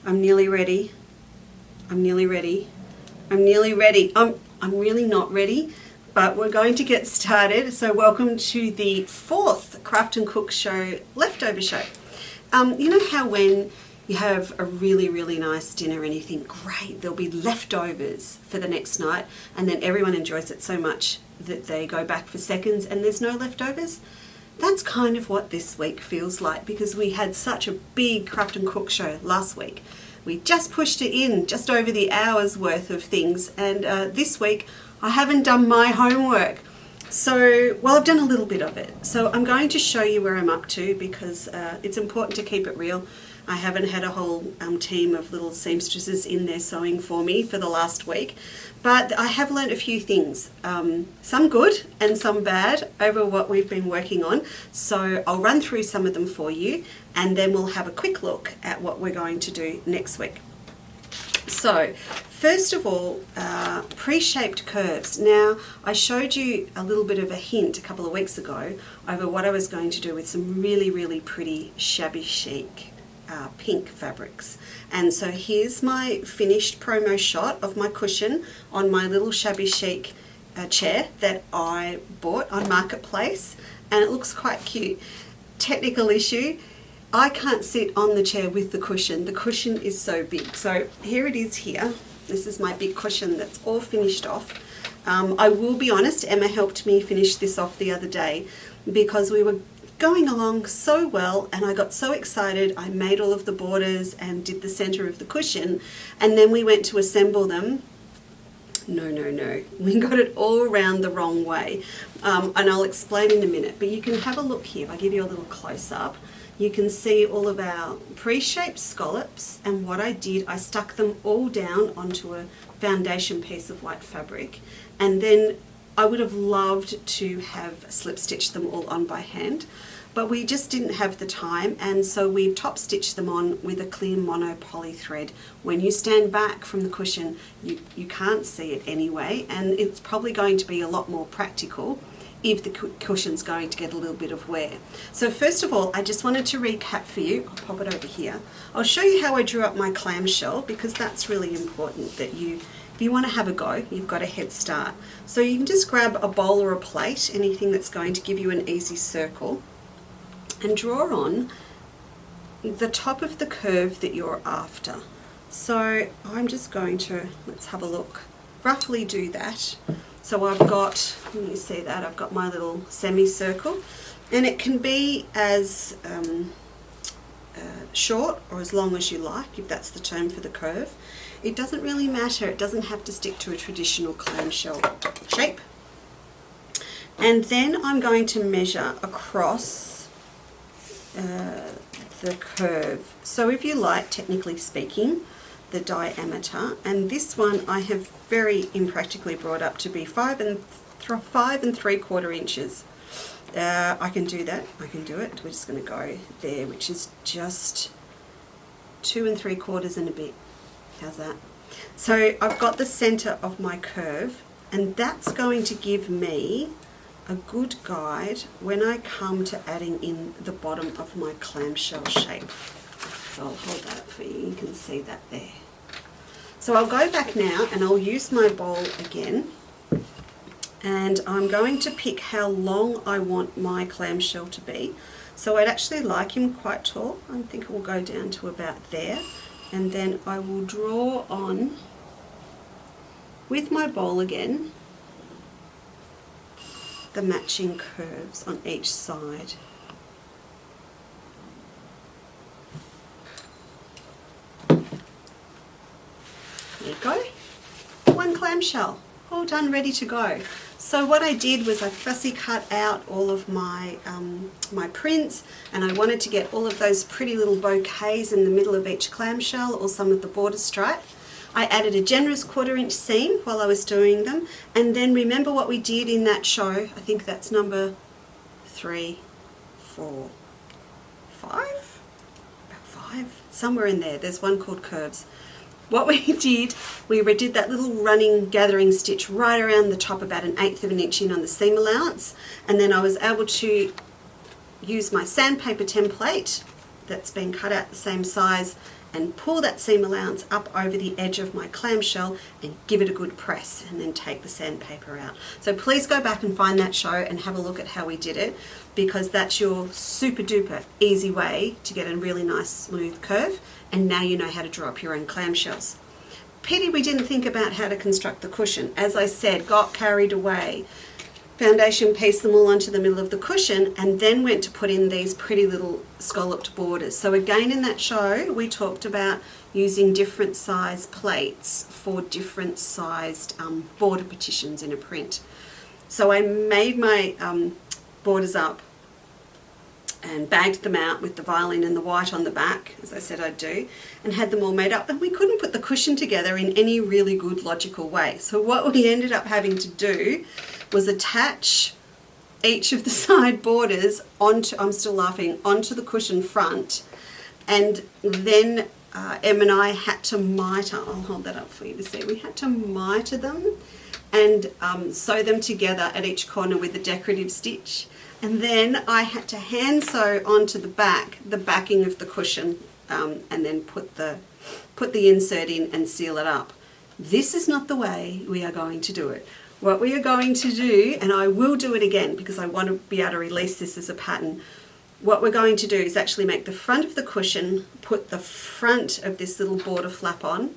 I'm nearly ready. I'm nearly ready. I'm nearly ready. I'm really not ready, but we're going to get started. So welcome to the 4th Craft and Cook Show leftover show. You know how when you have a really nice dinner and you think, great, there'll be leftovers for the next night, and then everyone enjoys it so much that they go back for seconds and there's no leftovers? That's kind of what this week feels like, because we had such a big Craft and Cook Show last week. We just pushed it in, just over the hour's worth of things, and this week I haven't done my homework. So, well, I've done a little bit of it. So I'm going to show you where I'm up to, because it's important to keep it real. I haven't had a whole team of little seamstresses in there sewing for me for the last week. But I have learned a few things, some good and some bad, over what we've been working on. So I'll run through some of them for you, and then we'll have a quick look at what we're going to do next week. So, first of all, pre-shaped curves. Now, I showed you a little bit of a hint a couple of weeks ago over what I was going to do with some really pretty shabby chic pink fabrics. And so here's my finished promo shot of my cushion on my little shabby chic chair that I bought on Marketplace, and it looks quite cute. Technical issue, I can't sit on the chair with the cushion. The cushion is so big. So here it is here. This is my big cushion that's all finished off. I will be honest, Emma helped me finish this off the other day because we were going along so well, and I got so excited. I made all of the borders and did the center of the cushion, and then we went to assemble them. No, we got it all around the wrong way, and I'll explain in a minute, but you can have a look here. If I give you a little close-up, you can see all of our pre-shaped scallops, and what I did, I stuck them all down onto a foundation piece of white fabric, and then I would have loved to have slip stitched them all on by hand, but we just didn't have the time, and so we top stitched them on with a clear mono poly thread. When you stand back from the cushion, you can't see it anyway, and it's probably going to be a lot more practical if the cushion's going to get a little bit of wear. So first of all, I just wanted to recap for you. I'll pop it over here. I'll show you how I drew up my clamshell, because that's really important that if you want to have a go, you've got a head start. So you can just grab a bowl or a plate, anything that's going to give you an easy circle, and draw on the top of the curve that you're after. So I'm just going to, let's have a look, roughly do that. So I've got, can you see that? I've got my little semicircle, and it can be as short or as long as you like, if that's the term for the curve. It doesn't really matter. It doesn't have to stick to a traditional clamshell shape. And then I'm going to measure across the curve. So if you like, technically speaking, the diameter, and this one I have very impractically brought up to be 5 3/4 inches. I can do that. I can do it. We're just going to go there, which is just 2 3/4 and a bit. How's that? So I've got the center of my curve, and that's going to give me a good guide when I come to adding in the bottom of my clamshell shape. So I'll hold that up for you. You can see that there. So I'll go back now, and I'll use my bowl again, and I'm going to pick how long I want my clamshell to be. So I'd actually like him quite tall. I think it will go down to about there. And then I will draw on with my bowl again the matching curves on each side. There you go. One clamshell, all done, ready to go. So what I did was I fussy cut out all of my my prints, and I wanted to get all of those pretty little bouquets in the middle of each clamshell, or some of the border stripe. I added a generous 1/4 inch seam while I was doing them, and then remember what we did in that show. I think that's number 3, 4, 5? About 5? Somewhere in there. There's one called curves. What we did, we redid that little running gathering stitch right around the top, about 1/8 of an inch in on the seam allowance, and then I was able to use my sandpaper template that's been cut out the same size and pull that seam allowance up over the edge of my clamshell and give it a good press, and then take the sandpaper out. So please go back and find that show and have a look at how we did it, because that's your super duper easy way to get a really nice smooth curve, and now you know how to draw up your own clamshells. Pity we didn't think about how to construct the cushion. As I said, got carried away. Foundation pieced them all onto the middle of the cushion and then went to put in these pretty little scalloped borders. So again, in that show we talked about using different size plates for different sized border petitions in a print. So I made my borders up and bagged them out with the violin and the white on the back, as I said I'd do, and had them all made up, and we couldn't put the cushion together in any really good logical way. So what we ended up having to do was attach each of the side borders onto, I'm still laughing, onto the cushion front, and then Em and I had to mitre, I'll hold that up for you to see, we had to mitre them and sew them together at each corner with a decorative stitch, and then I had to hand sew onto the backing of the cushion, and then put the insert in and seal it up. This is not the way we are going to do it. What we are going to do, and I will do it again because I want to be able to release this as a pattern, what we're going to do is actually make the front of the cushion, put the front of this little border flap on,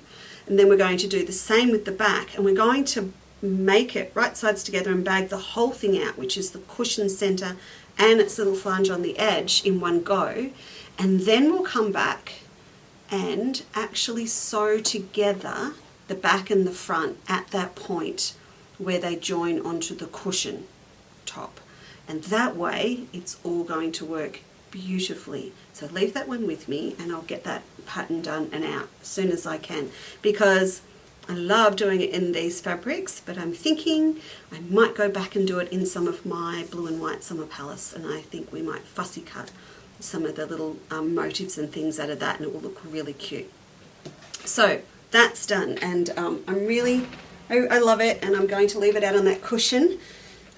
and then we're going to do the same with the back, and we're going to make it right sides together and bag the whole thing out, which is the cushion center and its little flange on the edge, in one go, and then we'll come back and actually sew together the back and the front at that point where they join onto the cushion top, and that way it's all going to work beautifully. So leave that one with me and I'll get that pattern done and out as soon as I can, because I love doing it in these fabrics, but I'm thinking I might go back and do it in some of my blue and white Summer Palace, and I think we might fussy cut some of the little motifs and things out of that, and it will look really cute. So that's done, and I love it, and I'm going to leave it out on that cushion,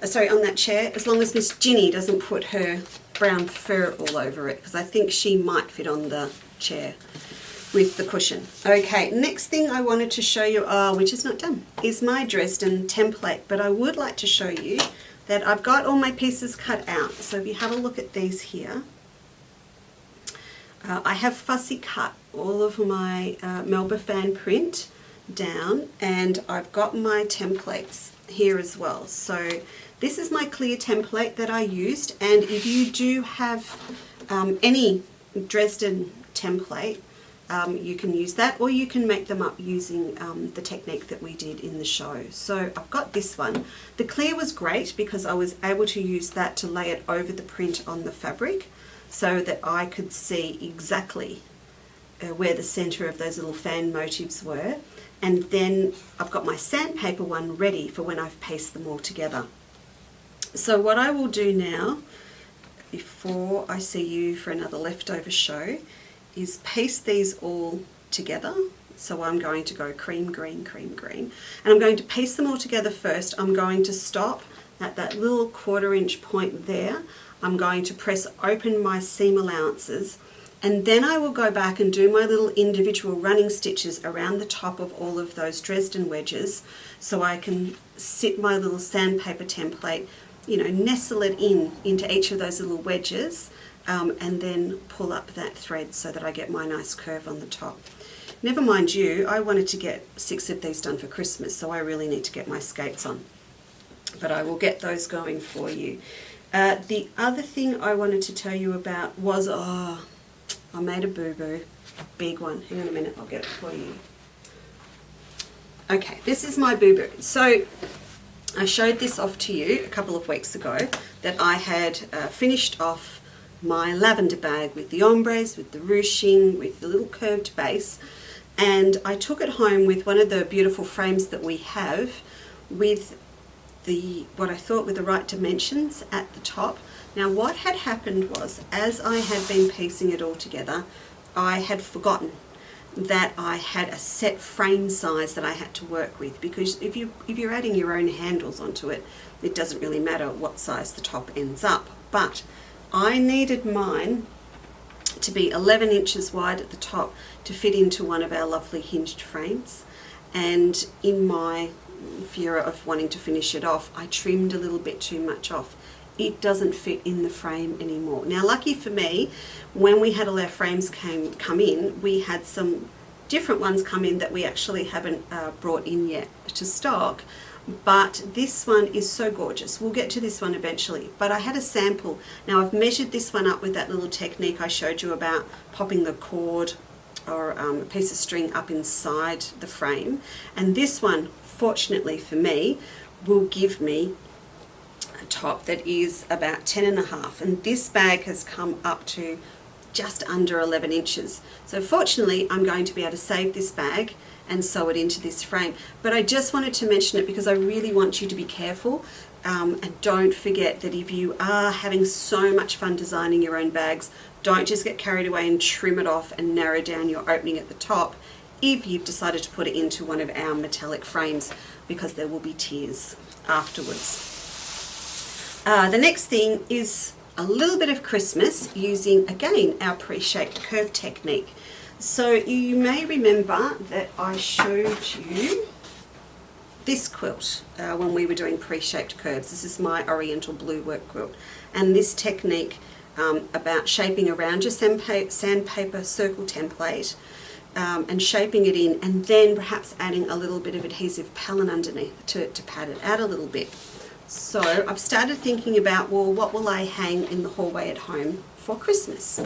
on that chair, as long as Miss Ginny doesn't put her brown fur all over it, because I think she might fit on the chair with the cushion. Okay, next thing I wanted to show you, which is not done, is my Dresden template, but I would like to show you that I've got all my pieces cut out. So if you have a look at these here, I have fussy cut all of my Melba fan print down, and I've got my templates here as well. So this is my clear template that I used, and if you do have any Dresden template, you can use that, or you can make them up using the technique that we did in the show. So I've got this one. The clear was great because I was able to use that to lay it over the print on the fabric so that I could see exactly where the center of those little fan motifs were. And then I've got my sandpaper one ready for when I've pasted them all together. So what I will do now, before I see you for another leftover show, is paste these all together. So I'm going to go cream, green, cream, green. And I'm going to paste them all together first. I'm going to stop at that little 1/4 inch point there. I'm going to press open my seam allowances, and then I will go back and do my little individual running stitches around the top of all of those Dresden wedges, so I can sit my little sandpaper template, nestle it into each of those little wedges, and then pull up that thread so that I get my nice curve on the top. Never mind you, I wanted to get 6 of these done for Christmas, so I really need to get my skates on. But I will get those going for you. The other thing I wanted to tell you about was, I made a boo-boo, a big one. Hang on a minute, I'll get it for you. Okay, this is my boo-boo. So I showed this off to you a couple of weeks ago, that I had finished off my lavender bag with the ombres, with the ruching, with the little curved base, and I took it home with one of the beautiful frames that we have with what I thought were the right dimensions at the top. Now what had happened was, as I had been piecing it all together, I had forgotten that I had a set frame size that I had to work with, because if you're adding your own handles onto it, it doesn't really matter what size the top ends up. But I needed mine to be 11 inches wide at the top to fit into one of our lovely hinged frames. And in my fear of wanting to finish it off, I trimmed a little bit too much off. It doesn't fit in the frame anymore. Now, lucky for me, when we had all our frames come in, we had some different ones come in that we actually haven't brought in yet to stock. But this one is so gorgeous. We'll get to this one eventually. But I had a sample. Now, I've measured this one up with that little technique I showed you about popping the cord or a piece of string up inside the frame. And this one, fortunately for me, will give me a top that is about 10.5, and this bag has come up to just under 11 inches. So fortunately, I'm going to be able to save this bag and sew it into this frame. But I just wanted to mention it because I really want you to be careful, and don't forget that if you are having so much fun designing your own bags, don't just get carried away and trim it off and narrow down your opening at the top if you've decided to put it into one of our metallic frames, because there will be tears afterwards. The next thing is a little bit of Christmas using, again, our pre-shaped curve technique. So you may remember that I showed you this quilt when we were doing pre-shaped curves. This is my Oriental Blue work quilt, and this technique about shaping around your sandpaper circle template and shaping it in, and then perhaps adding a little bit of adhesive Pellin underneath to pad it out a little bit. So I've started thinking about, well, what will I hang in the hallway at home for Christmas?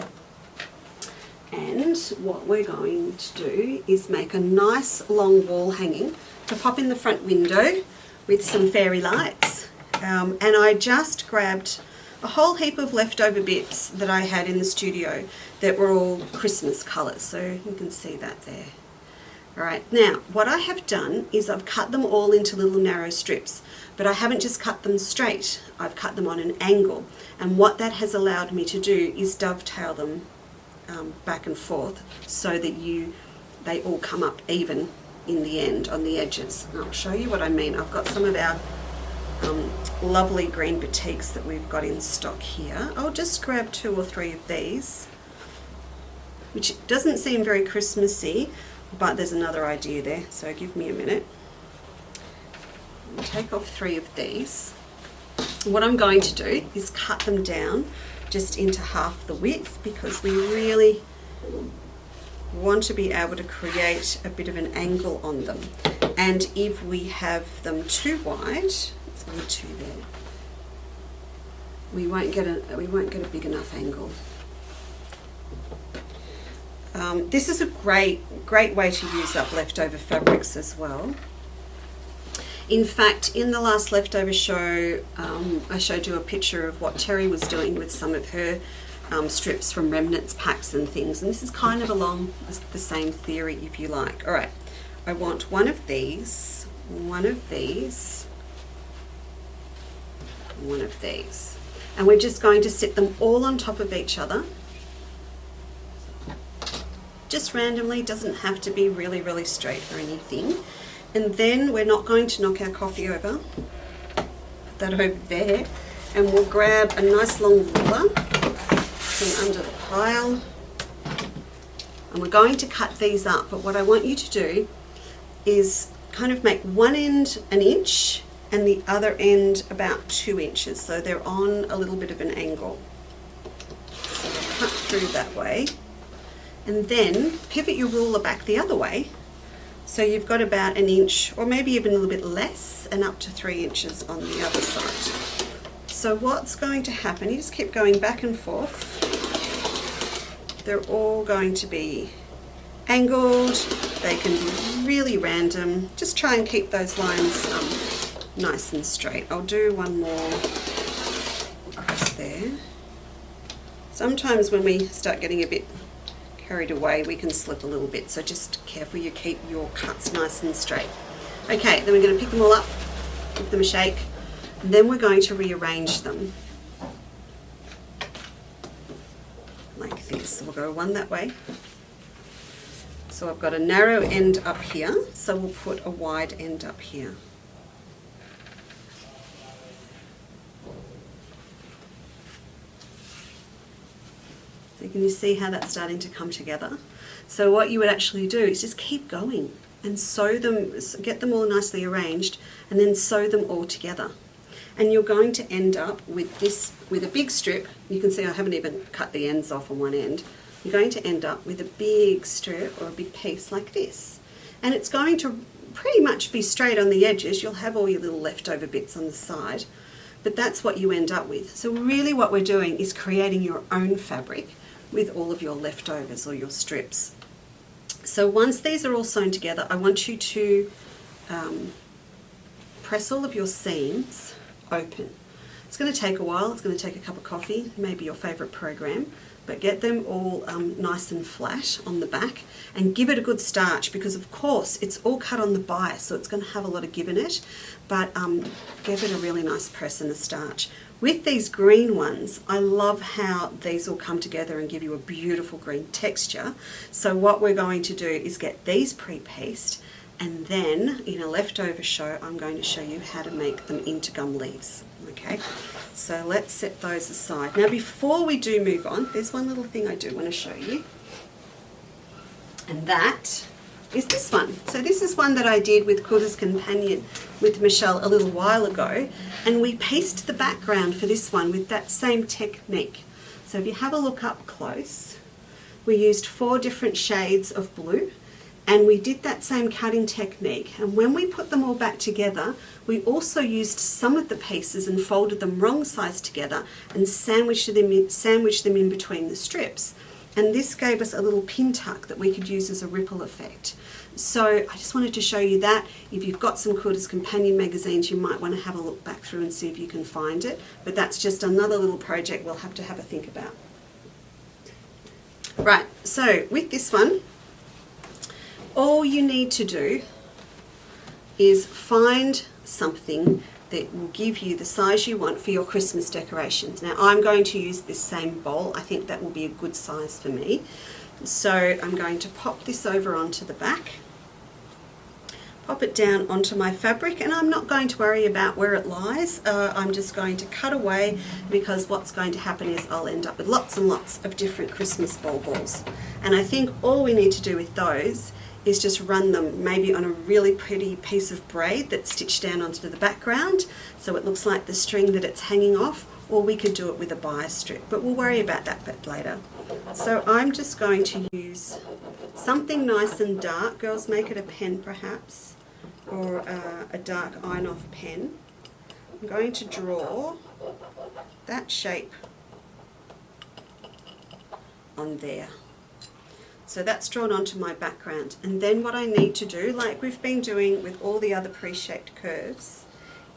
And what we're going to do is make a nice long wall hanging to pop in the front window with some fairy lights. And I just grabbed a whole heap of leftover bits that I had in the studio that were all Christmas colours, so you can see that there. Alright, now what I have done is I've cut them all into little narrow strips, but I haven't just cut them straight, I've cut them on an angle, and what that has allowed me to do is dovetail them back and forth so that they all come up even in the end on the edges. And I'll show you what I mean. I've got some of our lovely green batiks that we've got in stock here. I'll just grab 2 or 3 of these, which doesn't seem very Christmassy, but there's another idea there, so give me a minute. I'll take off 3 of these. What I'm going to do is cut them down just into half the width, because we really want to be able to create a bit of an angle on them. And if we have them too wide, it's only 2 there, we won't get a big enough angle. This is a great way to use up leftover fabrics as well. In fact, in the last leftover show, I showed you a picture of what Terry was doing with some of her strips from remnants packs and things, and this is kind of along the same theory, if you like. All right, I want one of these, one of these, one of these, and we're just going to sit them all on top of each other. Just randomly, doesn't have to be really straight or anything. And then we're not going to knock our coffee over. Put that over there, and we'll grab a nice long ruler from under the pile, and we're going to cut these up. But what I want you to do is kind of make one end 1 inch and the other end about 2 inches, so they're on a little bit of an angle. So we'll cut through that way, and then pivot your ruler back the other way, so you've got about 1 inch, or maybe even a little bit less, and up to 3 inches on the other side. So what's going to happen, you just keep going back and forth. They're all going to be angled, they can be really random. Just try and keep those lines nice and straight. I'll do one more across there. Sometimes when we start getting a bit carried away, we can slip a little bit, so just careful you keep your cuts nice and straight. Okay, then we're going to pick them all up, give them a shake, and then we're going to rearrange them like this. So we'll go one that way. So I've got a narrow end up here, so we'll put a wide end up here. So you Can you see how that's starting to come together? So what you would actually do is just keep going and sew them, get them all nicely arranged, and then sew them all together. And you're going to end up with this, with a big strip. You can see I haven't even cut the ends off on one end. You're going to end up with a big strip or a big piece like this. And it's going to pretty much be straight on the edges. You'll have all your little leftover bits on the side, but that's what you end up with. So really what we're doing is creating your own fabric with all of your leftovers or your strips. So once these are all sewn together, I want you to press all of your seams open. It's going to take a while. It's going to take a cup of coffee, maybe your favourite program, but get them all nice and flat on the back and give it a good starch, because of course it's all cut on the bias, so it's going to have a lot of give in it, but give it a really nice press and a starch. With these green ones, I love how these all come together and give you a beautiful green texture. So what we're going to do is get these pre-pieced, and then in a leftover show I'm going to show you how to make them into gum leaves. Okay, so let's set those aside. Now before we do move on, there's one little thing I do want to show you, and that is this one. So this is one that I did with Quilter's Companion with Michelle a little while ago, and we pieced the background for this one with that same technique. So if you have a look up close, we used 4 different shades of blue, and we did that same cutting technique, and when we put them all back together, we also used some of the pieces and folded them wrong size together and sandwiched them in between the strips. And this gave us a little pin tuck that we could use as a ripple effect. So I just wanted to show you that. If you've got some Quilter's Companion magazines, you might want to have a look back through and see if you can find it. But that's just another little project we'll have to have a think about. Right, so with this one, all you need to do is find something that will give you the size you want for your Christmas decorations. Now I'm going to use this same bowl. I think that will be a good size for me. So I'm going to pop this over onto the back, pop it down onto my fabric, and I'm not going to worry about where it lies. I'm just going to cut away, because what's going to happen is I'll end up with lots and lots of different Christmas balls. And I think all we need to do with those is just run them maybe on a really pretty piece of braid that's stitched down onto the background so it looks like the string that it's hanging off, or we could do it with a bias strip, but we'll worry about that bit later. So I'm just going to use something nice and dark. Girls, make it a pen perhaps, or a dark iron-off pen. I'm going to draw that shape on there. So that's drawn onto my background, and then what I need to do, like we've been doing with all the other pre-shaped curves,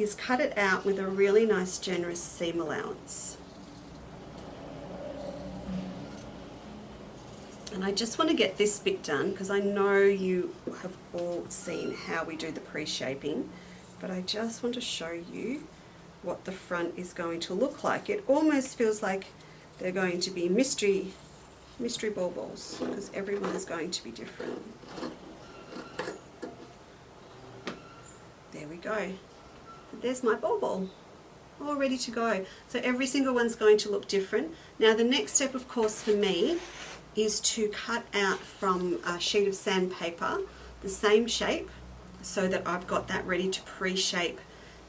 is cut it out with a really nice generous seam allowance. And I just want to get this bit done because I know you have all seen how we do the pre-shaping, but I just want to show you what the front is going to look like. It almost feels like they're going to be mystery balls, because everyone is going to be different. There we go. There's my ball, all ready to go. So every single one's going to look different. Now the next step, of course, for me is to cut out from a sheet of sandpaper the same shape, so that I've got that ready to pre-shape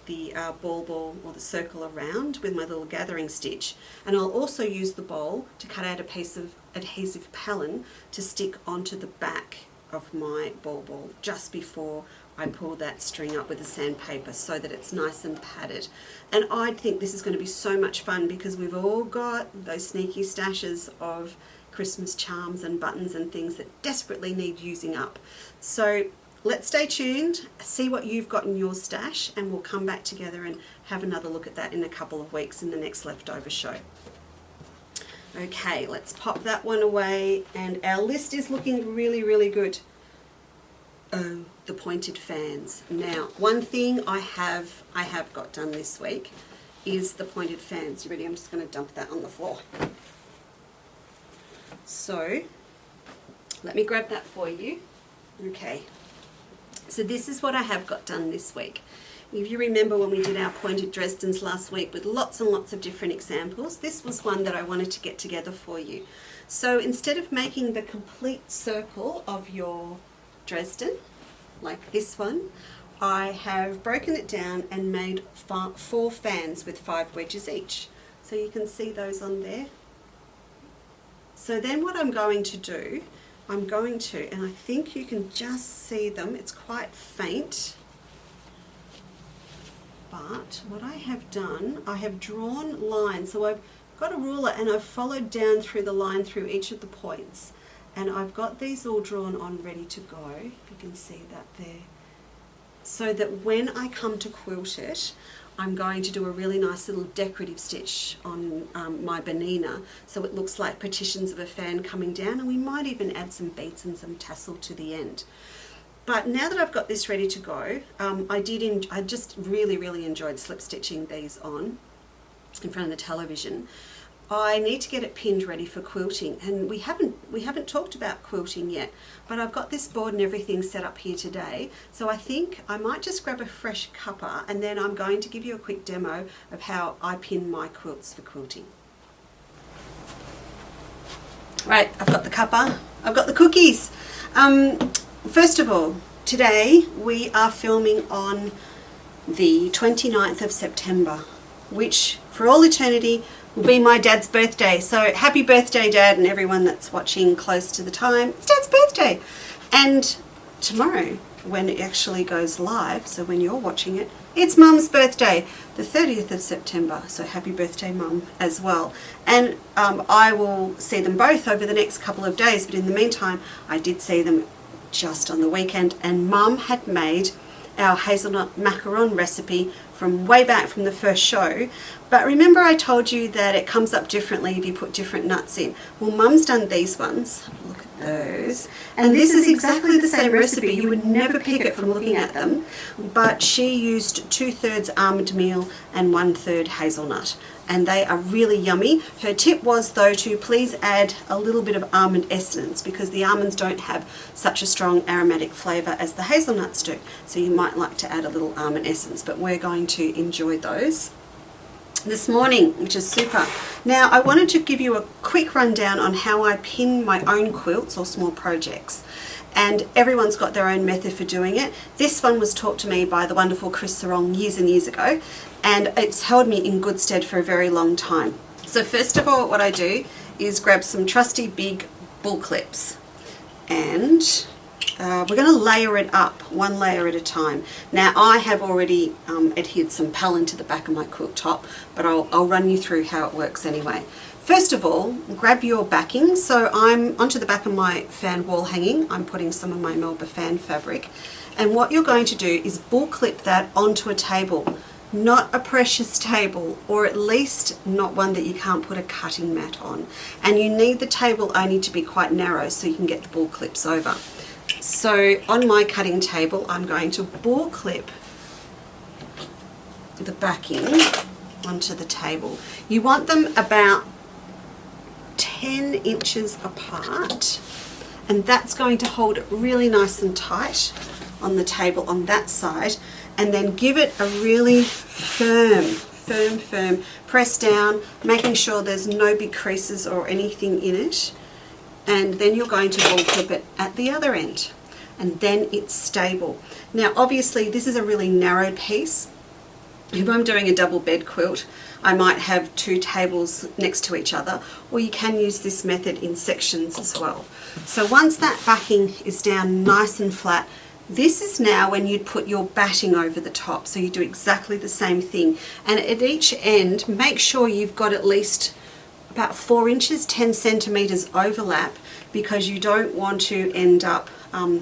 the ball or the circle around with my little gathering stitch. And I'll also use the bowl to cut out a piece of adhesive pellin to stick onto the back of my ball just before I pull that string up with the sandpaper, so that it's nice and padded. And I think this is going to be so much fun, because we've all got those sneaky stashes of Christmas charms and buttons and things that desperately need using up. So let's stay tuned, see what you've got in your stash, and we'll come back together and have another look at that in a couple of weeks in the next leftover show. Okay, let's pop that one away, and our list is looking really, really good. Oh, the pointed fans. Now, one thing I have got done this week is the pointed fans. You ready? I'm just going to dump that on the floor. So, let me grab that for you. Okay. So this is what I have got done this week. If you remember when we did our pointed Dresdens last week with lots and lots of different examples, this was one that I wanted to get together for you. So instead of making the complete circle of your Dresden, like this one, I have broken it down and made 4 fans with 5 wedges each. So you can see those on there. So then what I'm going to do, and I think you can just see them, it's quite faint, but what I have done, I have drawn lines. So I've got a ruler and I've followed down through the line through each of the points, and I've got these all drawn on ready to go. You can see that there. So that when I come to quilt it, I'm going to do a really nice little decorative stitch on my banana, so it looks like partitions of a fan coming down, and we might even add some beads and some tassel to the end. But now that I've got this ready to go, I just really enjoyed slip stitching these on in front of the television. I need to get it pinned ready for quilting, and we haven't talked about quilting yet, but I've got this board and everything set up here today, so I think I might just grab a fresh cuppa and then I'm going to give you a quick demo of how I pin my quilts for quilting. Right, I've got the cuppa, I've got the cookies. First of all, today we are filming on the 29th of September, which for all eternity will be my dad's birthday. So happy birthday, Dad, and everyone that's watching close to the time. It's Dad's birthday. And tomorrow, when it actually goes live, so when you're watching it, it's Mum's birthday, the 30th of September. So happy birthday, Mum, as well. And I will see them both over the next couple of days, but in the meantime, I did see them just on the weekend, and Mum had made our hazelnut macaron recipe from way back from the first show. But remember I told you that it comes up differently if you put different nuts in. Well, Mum's done these ones. Look at those. And this is exactly the same recipe. You would never pick it from looking at them. But she used 2/3 almond meal and 1/3 hazelnut. And they are really yummy. Her tip was, though, to please add a little bit of almond essence, because the almonds don't have such a strong aromatic flavour as the hazelnuts do. So you might like to add a little almond essence, but we're going to enjoy those this morning, which is super. Now, I wanted to give you a quick rundown on how I pin my own quilts or small projects. And everyone's got their own method for doing it. This one was taught to me by the wonderful Chris Sarong years and years ago, and it's held me in good stead for a very long time. So first of all, what I do is grab some trusty big bull clips, and we're going to layer it up, one layer at a time. Now, I have already adhered some pell into the back of my quilt top, but I'll run you through how it works anyway. First of all, grab your backing. So I'm onto the back of my fan wall hanging, I'm putting some of my Melba fan fabric. And what you're going to do is bull clip that onto a table, not a precious table, or at least not one that you can't put a cutting mat on. And you need the table only to be quite narrow so you can get the bull clips over. So on my cutting table, I'm going to bull clip the backing onto the table. You want them about 10 inches apart, and that's going to hold it really nice and tight on the table on that side, and then give it a really firm press down, making sure there's no big creases or anything in it. And then you're going to bull clip it at the other end, and then it's stable. Now obviously this is a really narrow piece. If I'm doing a double bed quilt, I might have 2 tables next to each other, or you can use this method in sections as well. So once that backing is down nice and flat, this is now when you'd put your batting over the top. So you do exactly the same thing, and at each end make sure you've got at least about 4 inches, 10 centimeters overlap, because you don't want to end up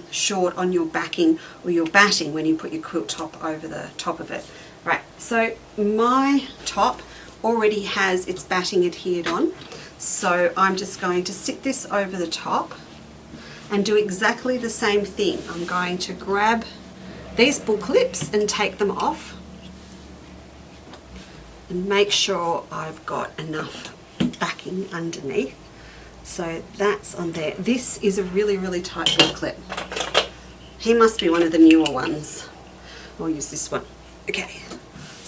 short on your backing or your batting when you put your quilt top over the top of it. Right, so my top already has its batting adhered on, so I'm just going to sit this over the top and do exactly the same thing. I'm going to grab these bull clips and take them off and make sure I've got enough backing underneath. So that's on there. This is a really tight bull clip. He must be one of the newer ones. I'll use this one. Okay,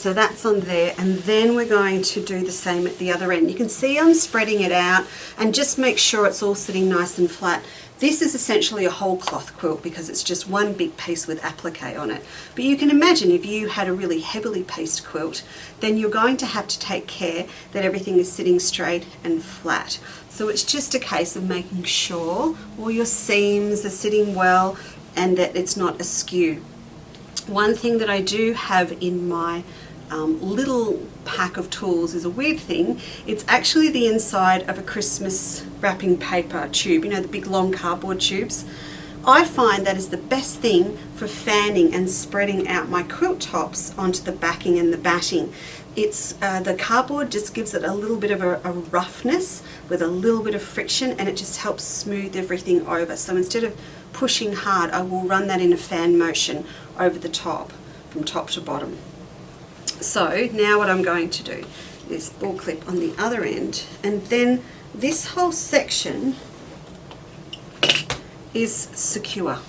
So that's on there, and then we're going to do the same at the other end. You can see I'm spreading it out, and just make sure it's all sitting nice and flat. This is essentially a whole cloth quilt because it's just one big piece with applique on it. But you can imagine if you had a really heavily pieced quilt, then you're going to have to take care that everything is sitting straight and flat. So it's just a case of making sure all your seams are sitting well and that it's not askew. One thing that I do have in my little pack of tools is a weird thing. It's actually the inside of a Christmas wrapping paper tube, you know, the big long cardboard tubes. I find that is the best thing for fanning and spreading out my quilt tops onto the backing and the batting. It's the cardboard just gives it a little bit of a roughness with a little bit of friction, and it just helps smooth everything over. So instead of pushing hard, I will run that in a fan motion over the top, from top to bottom. So now what I'm going to do is ball clip on the other end, and then this whole section is secure.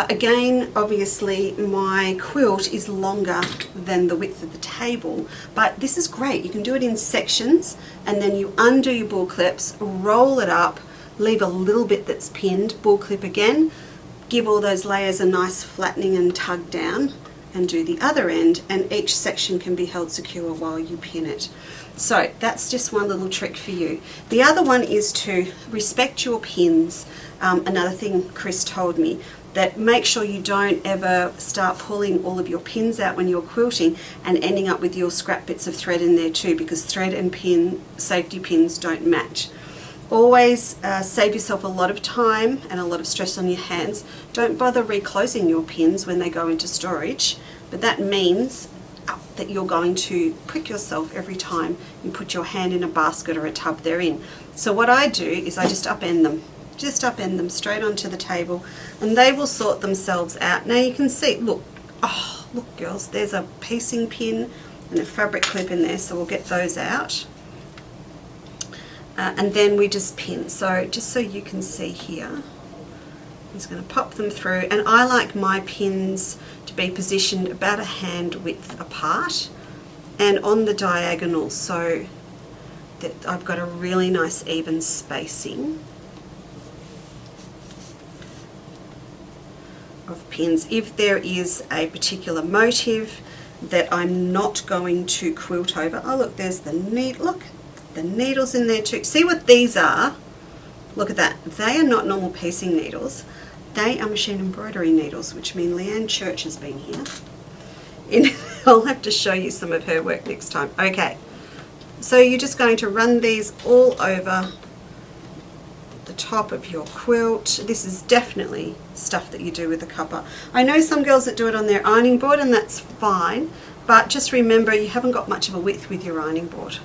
Again, obviously my quilt is longer than the width of the table, but this is great. You can do it in sections, and then you undo your ball clips, roll it up, leave a little bit that's pinned, ball clip again, give all those layers a nice flattening and tug down, and do the other end, and each section can be held secure while you pin it. So that's just one little trick for you. The other one is to respect your pins. Another thing Chris told me, that make sure you don't ever start pulling all of your pins out when you're quilting and ending up with your scrap bits of thread in there too, because thread and pin safety pins don't match. Always save yourself a lot of time and a lot of stress on your hands. Don't bother reclosing your pins when they go into storage, but that means that you're going to prick yourself every time you put your hand in a basket or a tub they're in. So what I do is I just upend them straight onto the table, and they will sort themselves out. Now you can see, look girls, there's a piecing pin and a fabric clip in there, so we'll get those out. And then we just pin. So just so you can see here, I'm just going to pop them through, and I like my pins to be positioned about a hand width apart and on the diagonal, so that I've got a really nice even spacing of pins. If there is a particular motif that I'm not going to quilt over, oh look, there's the look, the needles in there too. See what these are? Look at that. They are not normal piecing needles. They are machine embroidery needles, which mean Leanne Church has been here. I'll have to show you some of her work next time. Okay, so you're just going to run these all over the top of your quilt. This is definitely stuff that you do with a cuppa. I know some girls that do it on their ironing board, and that's fine, but just remember you haven't got much of a width with your ironing board.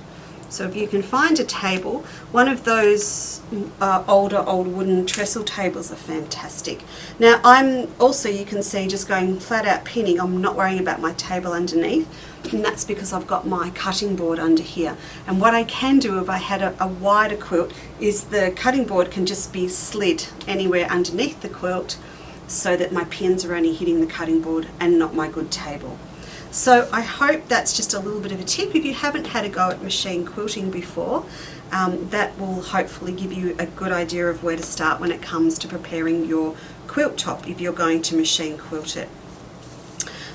So if you can find a table, one of those old wooden trestle tables are fantastic. Now I'm also, you can see, just going flat out pinning. I'm not worrying about my table underneath, and that's because I've got my cutting board under here. And what I can do if I had a wider quilt is the cutting board can just be slid anywhere underneath the quilt, so that my pins are only hitting the cutting board and not my good table. So I hope that's just a little bit of a tip. If you haven't had a go at machine quilting before, that will hopefully give you a good idea of where to start when it comes to preparing your quilt top if you're going to machine quilt it.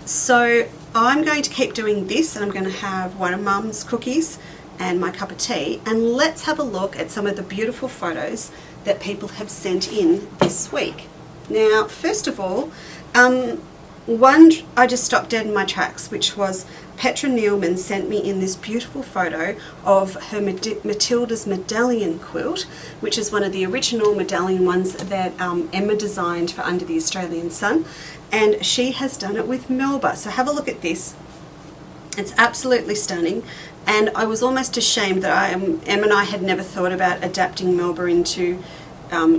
So I'm going to keep doing this, and I'm going to have one of Mum's cookies and my cup of tea, and let's have a look at some of the beautiful photos that people have sent in this week. Now, first of all, one I just stopped dead in my tracks, which was Petra Neilman sent me in this beautiful photo of her Matilda's medallion quilt, which is one of the original medallion ones that Emma designed for Under the Australian Sun, and she has done it with Melba. So have a look at this. It's absolutely stunning, and I was almost ashamed that Emma and I had never thought about adapting Melba into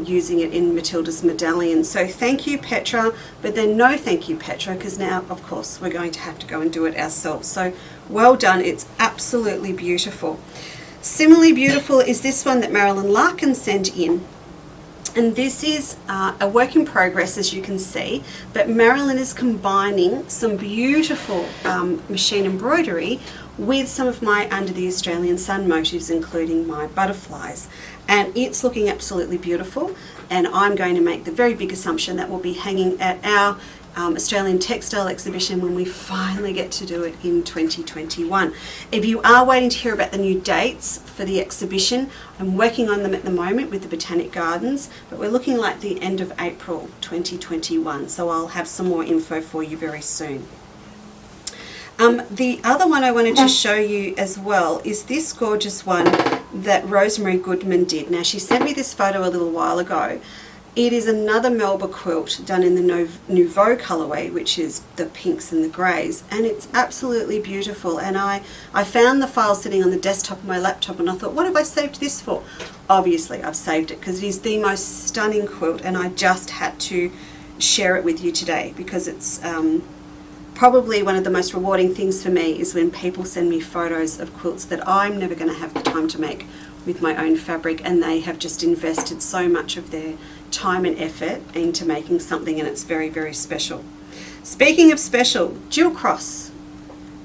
using it in Matilda's medallion. So thank you, Petra, but then no thank you, Petra, because now of course we're going to have to go and do it ourselves. So well done, it's absolutely beautiful. Similarly beautiful is this one that Marilyn Larkin sent in. And this is a work in progress, as you can see, but Marilyn is combining some beautiful machine embroidery with some of my Under the Australian Sun motifs, including my butterflies. And it's looking absolutely beautiful, and I'm going to make the very big assumption that we'll be hanging at our Australian Textile Exhibition when we finally get to do it in 2021. If you are waiting to hear about the new dates for the exhibition, I'm working on them at the moment with the Botanic Gardens, but we're looking like the end of April 2021, so I'll have some more info for you very soon. The other one I wanted to show you as well is this gorgeous one that Rosemary Goodman did. Now, she sent me this photo a little while ago. It is another Melba quilt done in the Nouveau colourway, which is the pinks and the greys, and it's absolutely beautiful. And I found the file sitting on the desktop of my laptop, and I thought, what have I saved this for? Obviously, I've saved it because it is the most stunning quilt, and I just had to share it with you today because it's probably one of the most rewarding things for me is when people send me photos of quilts that I'm never going to have the time to make with my own fabric, and they have just invested so much of their time and effort into making something, and it's very, very special. Speaking of special, Jill Cross.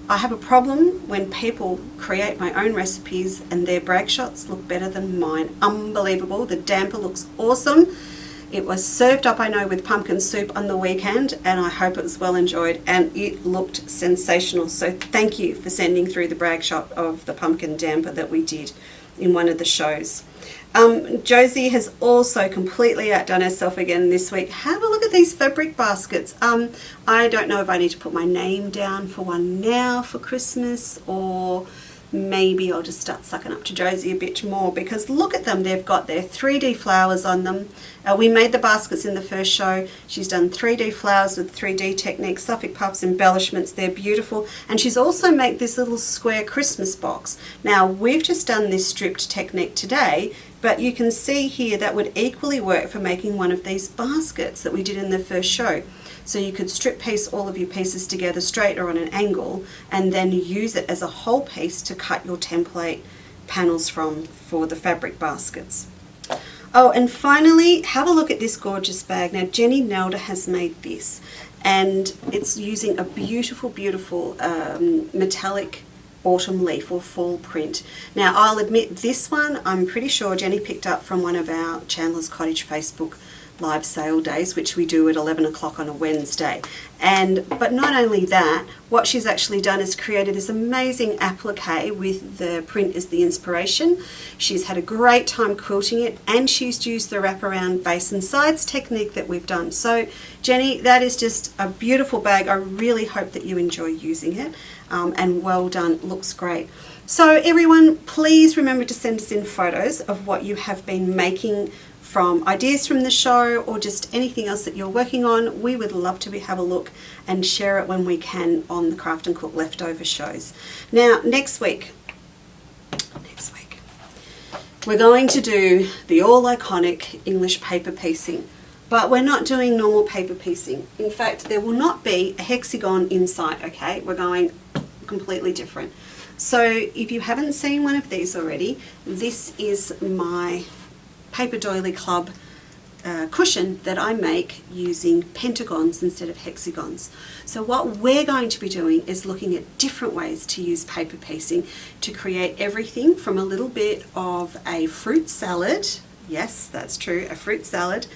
I have a problem when people create my own recipes and their brag shots look better than mine. Unbelievable. The damper looks awesome. It was served up, I know, with pumpkin soup on the weekend, and I hope it was well enjoyed, and it looked sensational. So thank you for sending through the brag shot of the pumpkin damper that we did in one of the shows. Josie has also completely outdone herself again this week. Have a look at these fabric baskets. I don't know if I need to put my name down for one now for Christmas, or maybe I'll just start sucking up to Josie a bit more, because look at them. They've got their 3D flowers on them. We made the baskets in the first show. She's done 3D flowers with 3D techniques, Suffolk puffs, embellishments. They're beautiful. And she's also made this little square Christmas box. Now, we've just done this stripped technique today, but you can see here that would equally work for making one of these baskets that we did in the first show. So you could strip piece all of your pieces together straight or on an angle, and then use it as a whole piece to cut your template panels from for the fabric baskets. Oh, and finally, have a look at this gorgeous bag. Now, Jenny Nelder has made this, and it's using a beautiful, beautiful metallic autumn leaf or fall print. Now, I'll admit this one, I'm pretty sure Jenny picked up from one of our Chandler's Cottage Facebook live sale days, which we do at 11 o'clock on a Wednesday. But not only that, what she's actually done is created this amazing applique with the print as the inspiration. She's had a great time quilting it, and she's used the wraparound base and sides technique that we've done. So Jenny, that is just a beautiful bag. I really hope that you enjoy using it, and well done, looks great. So everyone, please remember to send us in photos of what you have been making, from ideas from the show or just anything else that you're working on. We would love to have a look and share it when we can on the Craft and Cook leftover shows. Now, next week, we're going to do the all iconic English paper piecing, but we're not doing normal paper piecing. In fact, there will not be a hexagon inside, okay? We're going completely different. So if you haven't seen one of these already, this is my Paper Doily Club cushion that I make using pentagons instead of hexagons. So what we're going to be doing is looking at different ways to use paper piecing to create everything from a little bit of a fruit salad. Yes, that's true, a fruit salad.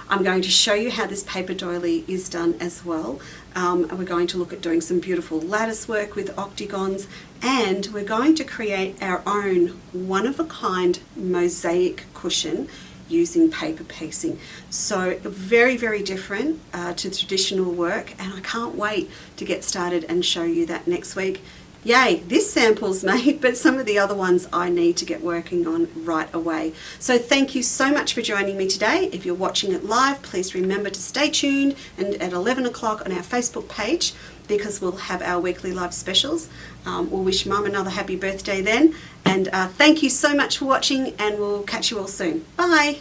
I'm going to show you how this paper doily is done as well. And we're going to look at doing some beautiful lattice work with octagons, and we're going to create our own one-of-a-kind mosaic cushion using paper piecing. So very, very different to traditional work, and I can't wait to get started and show you that next week. Yay, this sample's made, but some of the other ones I need to get working on right away. So thank you so much for joining me today. If you're watching it live, please remember to stay tuned and at 11 o'clock on our Facebook page, because we'll have our weekly live specials. We'll wish Mum another happy birthday then. And thank you so much for watching, and we'll catch you all soon. Bye.